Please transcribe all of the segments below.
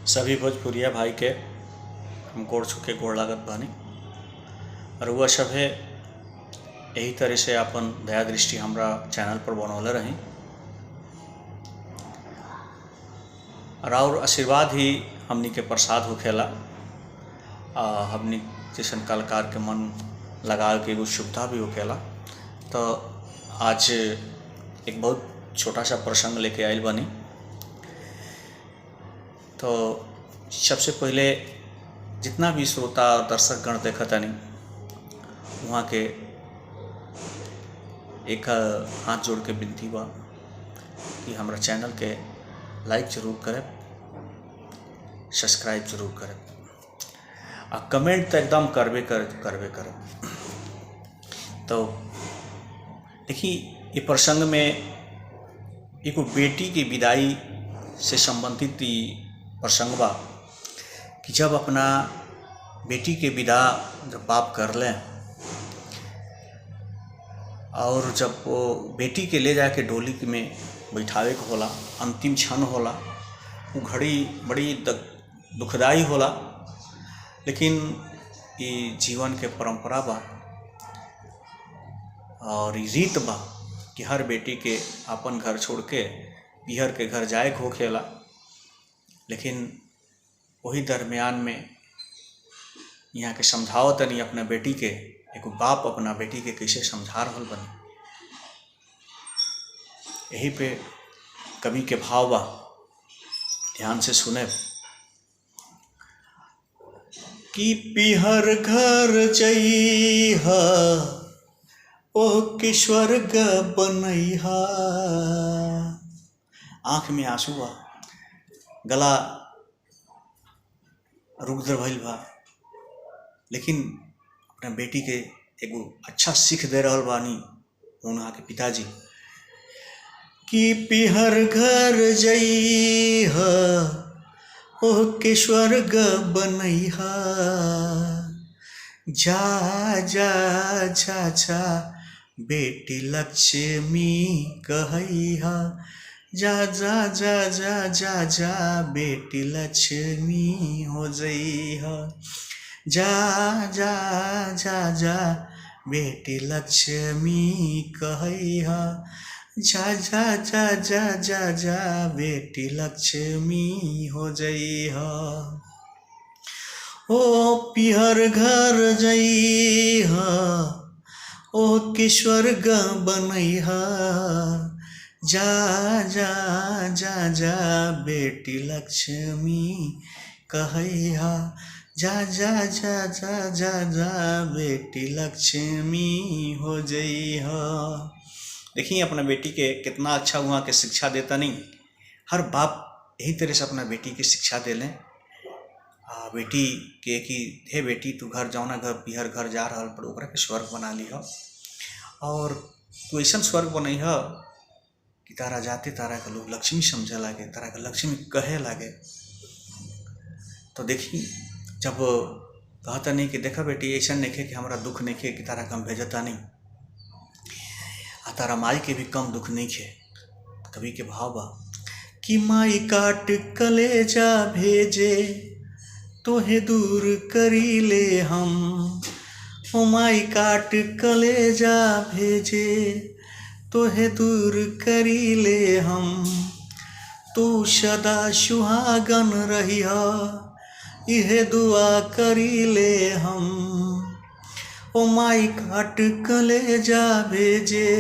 सभी भोजपुरिया भाई के हम गोड़ छुके गोड़ लागत बानी। और वह सभे यही तरह से अपन दया दृष्टि हमरा चैनल पर बनौले रही और आशीर्वाद ही हमनी के प्रसाद होखेला। हमनी जैसन कलाकार के मन लगा के एगो शुभता भी होखेला। तो आज एक बहुत छोटा सा प्रसंग लेके आयल बनी। तो सबसे पहले जितना भी श्रोता और दर्शक गण देखतानी वहाँ के एक हाथ जोड़ के विनती बा कि हमारा चैनल के लाइक जरूर करें, सब्सक्राइब जरूर करें और कमेंट तो एकदम करबे करें। तो देखिए ये प्रसंग में एक बेटी की विदाई से संबंधित प्रसंग बा कि जब अपना बेटी के विदा जब बाप कर लें और जब वो बेटी के ले जाके डोली में बैठावे के होला, अंतिम क्षण होला, वो घड़ी बड़ी दुखदाई होला। लेकिन ये जीवन के परंपरा बा और ये रीत बा कि हर बेटी के अपन घर छोड़ के पिहर के घर जाए के होखेला। लेकिन वही दरमियान में यहाँ के समझाओ तनी अपना बेटी के, एक बाप अपना बेटी के कैसे समझा रहल बनी। यही पे कवि के भाव बा, ध्यान से सुने कि पिहर घर जइहा ओ के स्वर्ग बनैहा। आँख में आंसू बा, गला रुद्र भइल बा, लेकिन अपना बेटी के एगो अच्छा सीख दे रहल बानी उनहा के पिताजी कि पिहर घर जइहा ओ के स्वर्ग बनैहा। जा जा जा जा बेटी लक्ष्मी कहैहा। जा जा जा जा जा जा बेटी लक्ष्मी हो जइहा। जा जा जा जा बेटी लक्ष्मी कहैहा। जा जा जा जा जा जा बेटी लक्ष्मी हो जइहा। ओ पिहर घर जइहा ओ के स्वर्ग बनैहा। जा जा जा जा बेटी लक्ष्मी कहैहा। जा जा जा जा जा जा बेटी लक्ष्मी हो जइहा। देखिए अपना बेटी के कितना अच्छा वहाँ के शिक्षा देता नहीं। हर बाप यही तरह से अपना बेटी की शिक्षा दे लें। बेटी के कि हे बेटी तू घर जाओ ना, घर पिहर घर जा रहा पर ओकरा के स्वर्ग बना लिह और तू ऐसा स्वर्ग बनैह कि तारा जाते तारा के लोग लक्ष्मी समझे लागे, तारा के लक्ष्मी कहे लागे। तो देखी जब कहता नहीं कि देखा बेटी ऐसा नहीं कि हमारा दुख नहीं खे कि तारा कम भेजता नहीं आ तारा माई के भी कम दुख नहीं खे। कवि के भाव बा कि माई काट कलेजा भेजे तोहे दूर करी ले हम। ओ माई काट कलेजा भेजे तोहे दूर करी ले हम। तू सदा सुहागन रहिया इहे दुआ करी ले हम। ओ माई काट कलेजा भेजे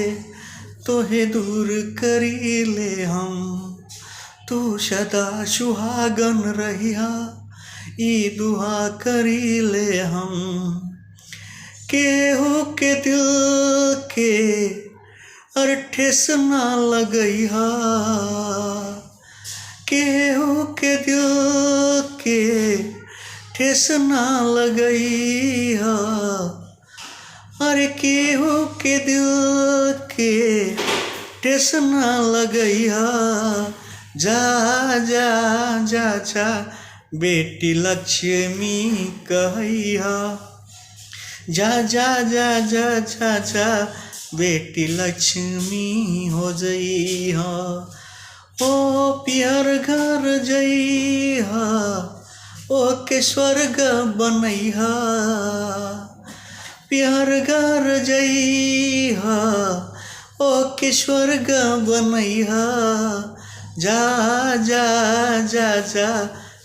तोहे दूर करी ले हम। तू सदा सुहागन रहिया ई दुआ करी ले हम। केहू के दिल के अरे ठेस ना लगैहा। केहू के दिल के ठेस ना लगैहा। अरे केहू के दिल के ठेस ना लगैहा। जा जा जा जा बेटी लक्ष्मी कहैहा। जा जा जा जा जा जा बेटी लक्ष्मी हो जइहा। ओ पियर घर जइहा जइहा ओके स्वर्ग बनैहा प्यार घर जइहा ओके स्वर्ग बनैहा जा जा जा जा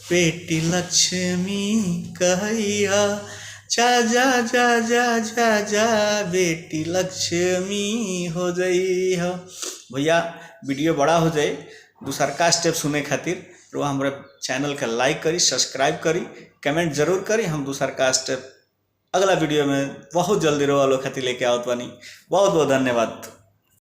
बेटी लक्ष्मी कहैया जा जा जा जा जा जा बेटी लक्ष्मी हो जइहा। भैया वीडियो बड़ा हो जाए दूसर का स्टेप सुने खातिर तो हमारे चैनल के लाइक करी, सब्सक्राइब करी, कमेंट जरूर करी। हम दूसर का स्टेप अगला वीडियो में बहुत जल्दी रहो खातिर लेके आवत बानी। बहुत बहुत धन्यवाद।